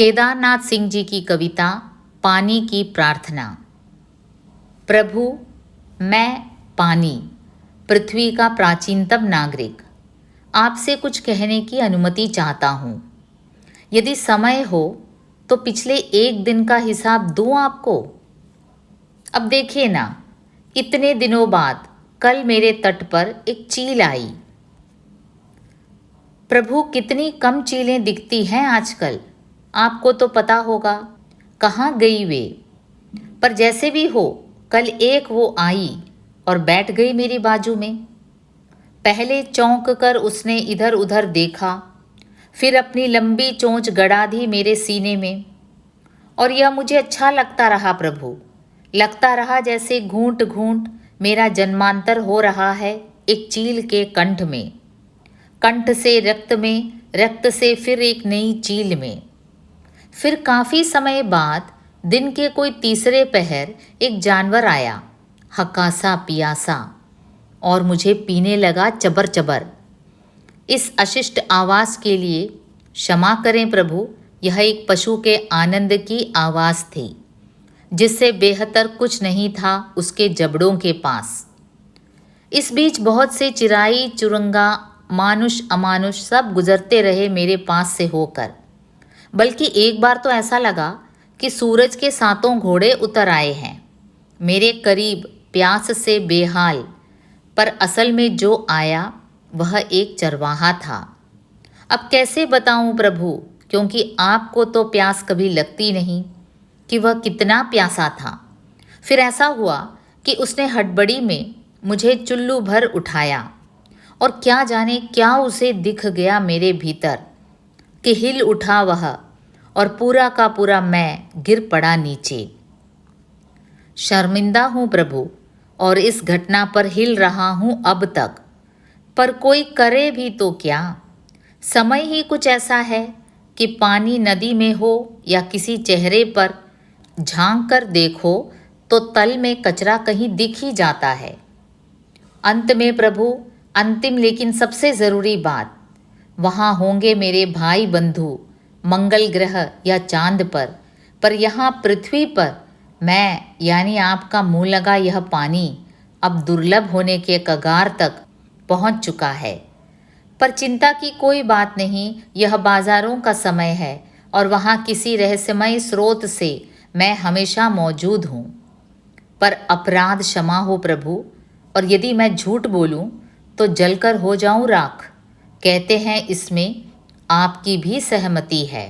केदारनाथ सिंह जी की कविता पानी की प्रार्थना। प्रभु, मैं पानी, पृथ्वी का प्राचीनतम नागरिक, आपसे कुछ कहने की अनुमति चाहता हूँ। यदि समय हो तो पिछले एक दिन का हिसाब दूँ आपको। अब देखिए ना, इतने दिनों बाद कल मेरे तट पर एक चील आई। प्रभु, कितनी कम चीलें दिखती हैं आजकल, आपको तो पता होगा। कहाँ गई वे? पर जैसे भी हो, कल एक वो आई और बैठ गई मेरी बाजू में। पहले चौंक कर उसने इधर उधर देखा, फिर अपनी लंबी चोंच गड़ा दी मेरे सीने में। और यह मुझे अच्छा लगता रहा प्रभु, लगता रहा जैसे घूंट घूंट मेरा जन्मांतर हो रहा है एक चील के कंठ में, कंठ से रक्त में, रक्त से फिर एक नई चील में। फिर काफ़ी समय बाद दिन के कोई तीसरे पहर एक जानवर आया, हकासा पियासा, और मुझे पीने लगा चबर चबर। इस अशिष्ट आवाज़ के लिए क्षमा करें प्रभु, यह एक पशु के आनंद की आवाज़ थी, जिससे बेहतर कुछ नहीं था उसके जबड़ों के पास। इस बीच बहुत से चिराई चुरंगा, मानुष अमानुष सब गुजरते रहे मेरे पास से होकर। बल्कि एक बार तो ऐसा लगा कि सूरज के सातों घोड़े उतर आए हैं मेरे करीब, प्यास से बेहाल। पर असल में जो आया वह एक चरवाहा था। अब कैसे बताऊं प्रभु, क्योंकि आपको तो प्यास कभी लगती नहीं, कि वह कितना प्यासा था। फिर ऐसा हुआ कि उसने हड़बड़ी में मुझे चुल्लू भर उठाया, और क्या जाने क्या उसे दिख गया मेरे भीतर कि हिल उठा वह, और पूरा का पूरा मैं गिर पड़ा नीचे। शर्मिंदा हूँ प्रभु, और इस घटना पर हिल रहा हूँ अब तक। पर कोई करे भी तो क्या, समय ही कुछ ऐसा है कि पानी नदी में हो या किसी चेहरे पर झांक कर देखो तो तल में कचरा कहीं दिख ही जाता है। अंत में प्रभु, अंतिम लेकिन सबसे ज़रूरी बात, वहाँ होंगे मेरे भाई बंधु मंगल ग्रह या चांद पर यहाँ पृथ्वी पर मैं यानी आपका मुँह लगा यह पानी अब दुर्लभ होने के कगार तक पहुँच चुका है। पर चिंता की कोई बात नहीं, यह बाज़ारों का समय है और वहाँ किसी रहस्यमय स्रोत से मैं हमेशा मौजूद हूँ। पर अपराध क्षमा हो प्रभु, और यदि मैं झूठ बोलूँ तो जलकर हो जाऊँ राख। कहते हैं इसमें आपकी भी सहमति है।